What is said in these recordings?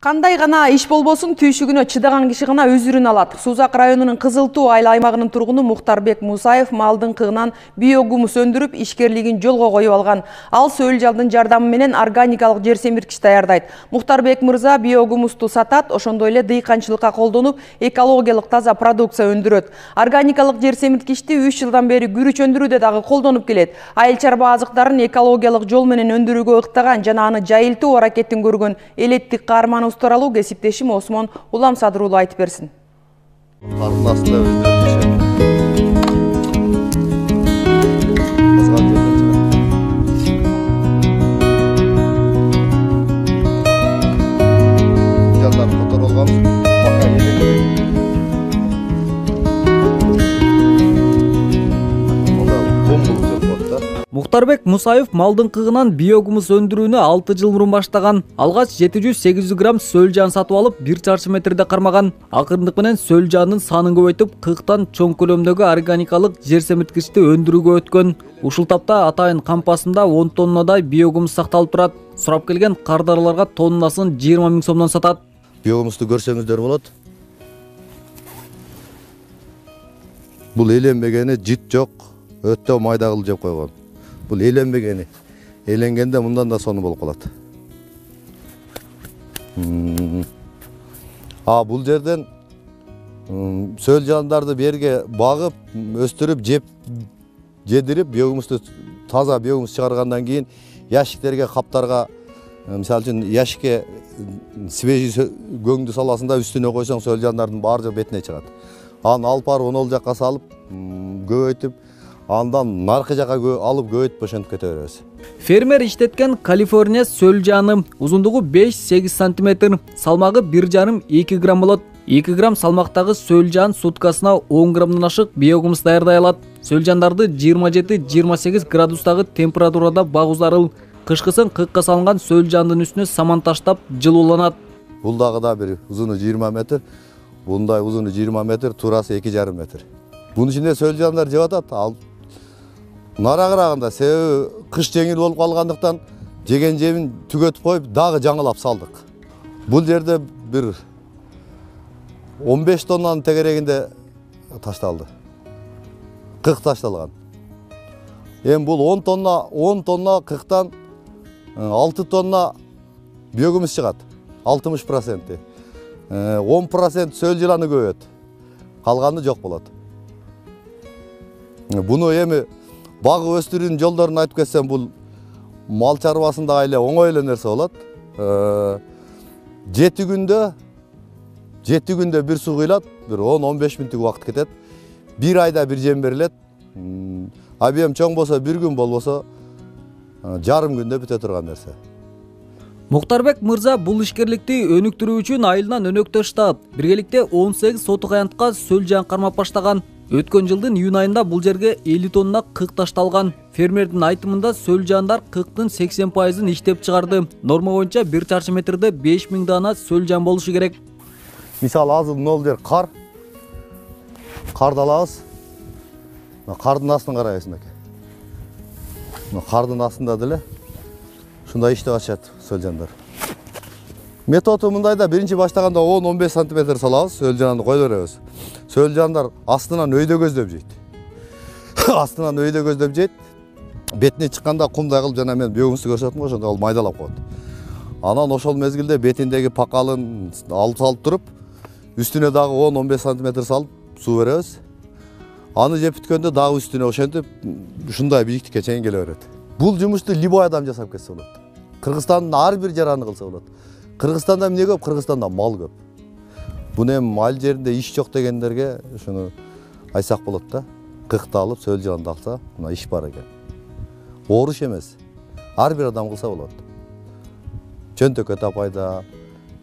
Кандай гана иш болбосун түйшүгүнө чыдаган киши гана өзүрүн алат. Сузак районунун Кызыл Туу айыл аймагынын тургуну Мухтарбек Мусаев малдын кыгынан биогумус өндүрүп, ишкерлигин жолго коюп алган. Ал сөл жалдын жардамы менен органикалык жер семирткич даярдайт. Мухтарбек мырза биогумусту сатат, ошондой эле дыйканчылыкка колдонуп, экологиялык таза продукция өндүрөт. Органикалык жер семирткичти 3 жылдан бери күрүч өндүрүүдө дагы колдонуп келет. Айыл чарба азыктарын экологиялык жол менен өндүрүүгө ыктаган жана аны жайылтуу аракетин көргөн элеттик каарманыбыз тууралуу кесиптешим Осмон Улам Садыруулу айтып берсин. Мухтарбек Мусаев малдын кыгынан биогумус өндүрүүнү 6 жыл мурун баштаган. Алгач 700-800 грамм сөл жан сатып алып, 1 чарчы метрде кармаган. Акырындык менен сөл жанын санын көбөйтүп, кыктан чоң көлөмдөгү органикалык жер семирткичти өндүрүүгө өткөн. Ушул тапта атайын кампасында 10 тоннадай биогумус сакталып турат. Сурап келген кардарларга тоннасын 20 000 сомдон сатат. Биогумусту көрсөңүздөр болот. Бул эленбегени жит жок, өтө майда кылып жеп койгон. Бул эленбегени. Эленгенде мындан да сону болуп калат. Бул жерден сөл жандарды берге багып, өстүрүп, жедирип, биогумусту таза биогумус чыгаргандан кийин ящиктерге, каптарга, мисалы үчүн ящикке свежий көңдү саласында үстүнө койсоң, сөл жандардын баары жок бетине чыгат. Аны алып барып, оны ол жакка салып, көбөйтүп, андан наркы жака алып көбөйтүп ошентип кете беребиз. Фермер иштеткен Калифорния сөл жаны узундугу 5-8 см, салмагы 1,5-2 грамм болот. 2 грамм салмактагы сөл жан суткасына 10 граммдан ашык биогумус даярдай алат. Сөл жандарды 27-28 градустагы температурада багуу зарыл. Кышкысын кыкка салынган сөл жандын үстүнө саман таштап жылууланат. Бул дагы да бир узуну 20 метр, bunday узуну 20 метр, турасы 2,5 метр. Bunun içinde сөл жандар жеп атат. Ал нарагырагында себеби кыш жеңил болуп калгандыктан жеген жебин түгөтүп коюп, дагы жаңылап салдык. Бул жерде бир 15 тоннанын тегерегинде ташталды. Кык ташталган. Эми бул 10 тонна кыктан 6 тонна биогумус чыгат. 60%. 10% сөл жыланы көбөйөт. Калганы жок болот. Буну эми багып өстүрүүнүн жолдорун айтып кетсем, бул мал чарбасында эле оңой эле нерсе болот. 7 күндө бир суу кыйлат, бир 10-15 мүнөттүк убакыт кетет. 1 айда бир жем берилет. Объем чоң болсо 1 күн, болбосо жарым күндө бүтө турган нерсе. Мухтарбек мырза бул ишкерликти өнүктүрүү үчүн айылынан өнөктөш таап, биргеликте 18 сотук аянтка сөл жан кармап баштаган. Өткөн жылдын июнь айында бул жерге 50 тонна кык ташталган. Фермердин айтымында сөл жандар кыктын 80%-ын иштеп чыгарды. Норма боюнча 1 чарчы метрде 5000 дана сөл жан болушу керек. Мисалы азыр мына жер карды алабыз. Кардын астын карайсың экен. Кардын астында деле ушундай иштеп атышат сөл жандар. Методу мындайда, биринчи баштаганда 10-15 см салабыз, сөл жанды кое беребиз. Сөл жандар астынан өйдө көздөп жейт. Астынан өйдө көздөп жейт. Бетине чыкканда кумдай кылып, жана мен биогумусту көрсөттүм го, ошондой кылып майдалап коет. Анан ошол мезгилде бетиндеги пакалын алып салып туруп, үстүнө дагы 10-15 см салып суу беребиз. Аны жеп бүткөндө дагы үстүнө ошентип ушундай бийиктикке чейин келе берет. Бул жумушту любой адам жасап кетсе болот. Кыргызстандын ар бир жараны кылса болот. Кыргызстанда эмне көп? Кыргызстанда мал көп. Буну эми айыл жеринде иш жок дегендерге ушуну айтсак болот да. Кыкты алып, сөл жанды алса, мына иш бар экен. Оор иш эмес. Ар бир адам кылса болот. Чөнтөккө тапайда,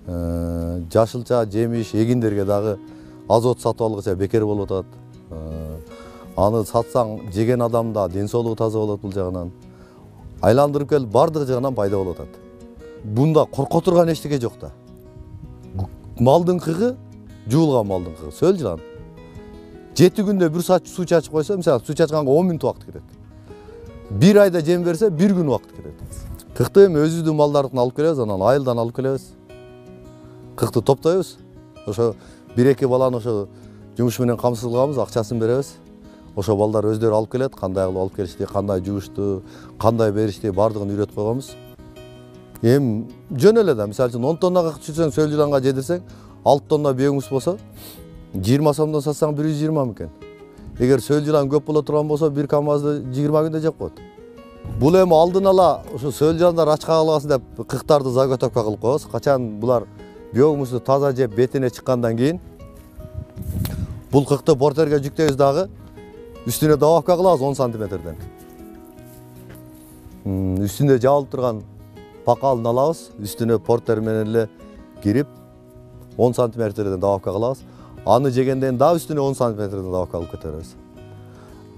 жашылча, жемиш, эгиндерге дагы азот сатып алгыча бекер болуп атат. Аны сатсаң, жеген адамда ден соолугу таза болот бул жагынан. Айландырып келип, бардыгы жагынан пайда болуп атат. Бунда корко турган эчтеке жок да. Малдын кыгы, жуулган малдын кыгы, сөл жылан. 7 күндө бир суу чачып койсо, мисалы суу чачканга 10 мүнөт убакыт кетет. 1 айда жем берсе, 1 күн убакыт кетет. Кыкты эми өзүбүздүн малдардын алып келебиз, анан айылдан алып келебиз. кыкты топтойбуз. Ошо 1-2 баланы ошо жумуш менен камсыз кылабыз, акчасын беребиз. Ошо балдар өздөрү алып келет, кандай кылып алып келишти, кандай жуушту, кандай беришти, бардыгын үйрөтүп койгонбуз. Эми жөн эле да, мисалы үчүн 10 тоннага түшсөң сөл жыланга жедирсең, 6 тонна биогумус болсо, 20 сомдон сатсаң 120 микен. Эгер сөл жылан көп боло турган болсо, бир камазды 20 күндө жеп коет. Бул эми алдын ала ушу сөл жыландар ачка калбасын деп кыктарды заготовка кылып коебуз. Качан булар биогумусту таза жеп бетине чыккандан кийин бул кыкты портерге жүктөйбүз дагы, үстүнө добавка кылабыз 10 сантиметрден. Үстүндө жабылып турган пакалын алабыз, үстүнө портер менен эле кирип 10 сантиметрден добавка кылабыз. Аны жегенден дагы үстүнө 10 сантиметрден добавка кылып кетебиз.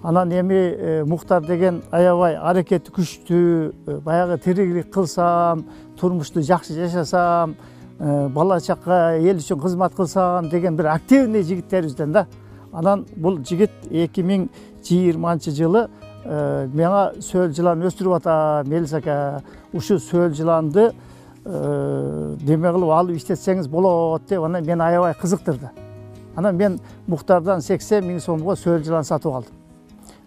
Анан эми Мухтар деген аябай аракети күчтүү, баягы тиригилик кылсам, турмушту жакшы жашасам, бала чакка эл үчүн кызмат кылсам деген бир активный жигиттерибизден да. Анан бул жигит 2020-жылы мага сөл жылан өстүрүп атам, Мелис ака, ушу сөл жыланды деме кылып алып иштетсеңиз болот деп анан мени аябай кызыктырды. Анан мен Мухтардан 80 миң сомго сөл жылан сатып алдым.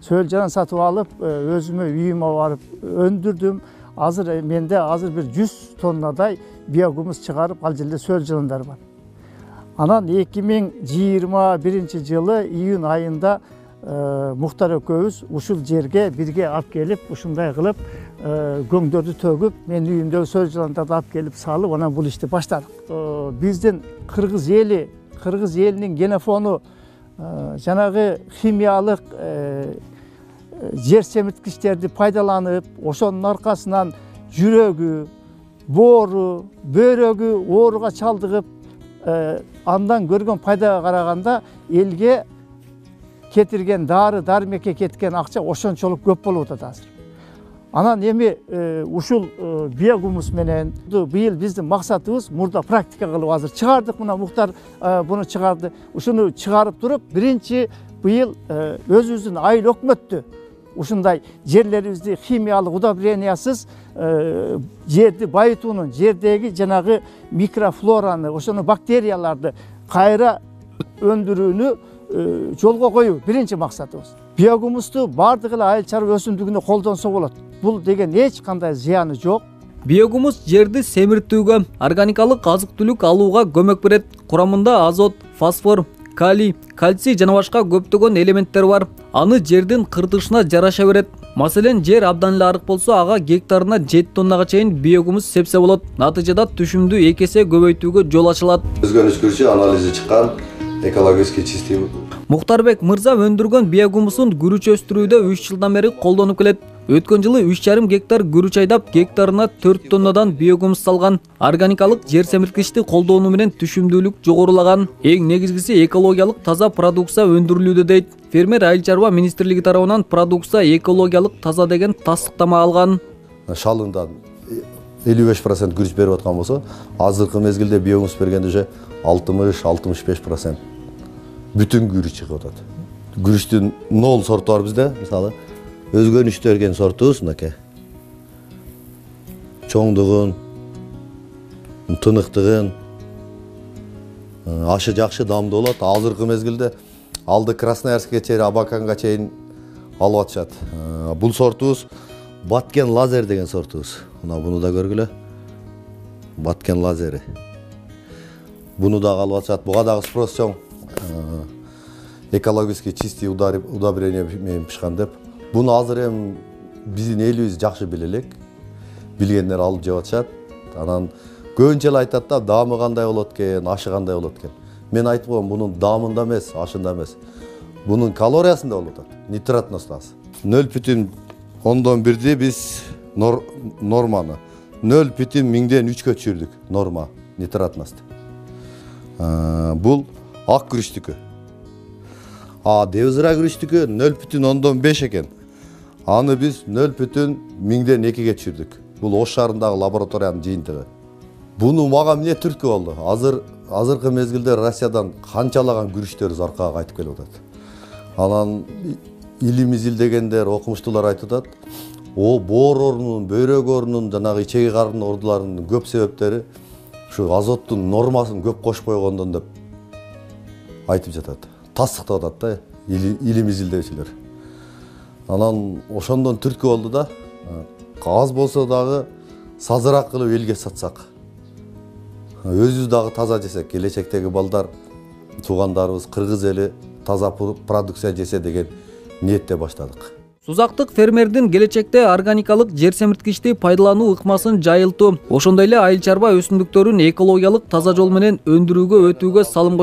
Сөл жылан сатып алып, өзүмө үйүмө барып өндүрдүм. Азыр менде бир 100 тоннадай биогумус чыгарып, ал жерде сөл жыландар бар. Анан 2021-жылы июнь айында Мухтар экөөбүз ушул жерге бирге алып келип, ушундай кылып көңдөрдү төгүп, мен үйүмдөгү сөл жыландарды алып келип салып, анан бул ишти баштадык. Биздин кыргыз элинин генофону жанагы химиялык жер семирткичтерди пайдаланып, ошонун аркасынан жүрөгү, боору, бөйрөгү ооруга чалдыгып, андан көргөн пайдага караганда элге кетирген дары дармекке кеткен акча ошончолук көп болуп атат азыр. Анан эми ушул биогумус менен быйыл биздин максатыбыз мурда практика кылып азыр чыгардык, мына Мухтар буну чыгарды. Ушуну чыгарып туруп, биринчи быйыл өзүбүздүн айыл өкмөттү ушундай жерлерибизди химиялык удобрениясыз жерди байытуунун, жердеги жанагы микрофлораны, ошону бактерияларды кайра өндүрүүнү жолго коюу биринчи максатыбыз. Биогумусту бардык эле айыл чарба өсүмдүгүнө колдонсо болот. Бул деген эч кандай зыяны жок. Биогумус жерди семиртүүгө, органикалык азык-түлүк алууга көмөк берет. Курамында азот, фосфор, калий, кальций жана башка көптөгөн элементтер бар. Аны жердин кыртышына жараша берет. Маселен, жер абдан эле арык болсо, ага гектарына 7 тоннага чейин биогумус сепсе болот. Натыйжада түшүмдү 2 эсе көбөйтүүгө жол ачылат. Өзгөнүш көрчү анализи чыккан, экологически чистый. Мухтарбек мырза өндүргөн биогумусун күрүч өстүрүүдө 3 жылдан бери колдонуп келет. Өткөн жылы 3,5 гектар күрүч айдап, гектарына 4 тоннадан биогумус салган. Органикалык жер семирткичти колдонуу менен түшүмдүүлүк жогорулаган. Эң негизгиси экологиялык таза продукция өндүрүлүүдө дейт. Фермер айыл чарба министрлиги тарабынан продукция экологиялык таза деген тастыктама алган. Шалыңдан 55% күрүч берип аткан болсо, азыркы мезгилде биогумус бергенде уже 60-65% бүтүн күрүч чыгып атат. Күрүчтүн 0 сорту бар бизде, мисалы өзгөнүштө берген сортубуз мынакей. Чоңдугун, тыныктыгын, ашы жакшы дамдуу болот. Азыркы мезгилде алды Красноярскке чейин, Абаканга чейин алып атышат. Бул сортубуз Баткен лазер деген сортубуз. Мына буну да көргүлө. Баткен лазери. Буну да алып атышат. Буга дагы спрос чоң. Экологически чистый удобрение менен пишкан деп. Буну азыр эми биздин элибиз жакшы билелек. Билгендер алып жеп атышат. Анан көбүнчө эле айтат да, даамы кандай болот экен, ашы кандай болот экен. Мен айтып коем, бунун даамында эмес, ашында эмес. Бунун калориясында болуп атат. Нитратностасы. 0,1 биз норманы 0,3-кө түшүрдүк норма нитратность. Бул ак күрүчтүкү. Девзыра күрүчтүкү 0,5 экен. Аны биз 0,2-ге түшүрдүк. Бул Ош шаарындагы лабораториянын жыйынтыгы. Буну мага эмне түрткү болду? Азыркы мезгилде Россиядан канчалаган күрүчтөр Заркага кайтып келип атат. Анан илим изилдегендер, окумуштуулар айтып атат. Боор оорунун, бөйрөк оорунун, жанагы ичеги карын ооруларынын көп себептери ушу азоттун нормасын көп кошпой койгондон деп айтып жатат. Тастыктап атат да илим изилдөөчүлөр. Анан ошондон түрткү болду да, аз болсо дагы сазыраак кылып элге сатсак. Өзүбүз дагы таза жесек, келечектеги балдар, туугандарыбыз кыргыз эли таза продукция жесе деген ниетте баштадык. Сузактык фермердин келечекте органикалык жер семирткичти пайдалануу ыкмасын жайылтуу, ошондой эле айыл чарба өсүмдүктөрүн экологиялык таза жол менен өндүрүүгө өтүүгө салым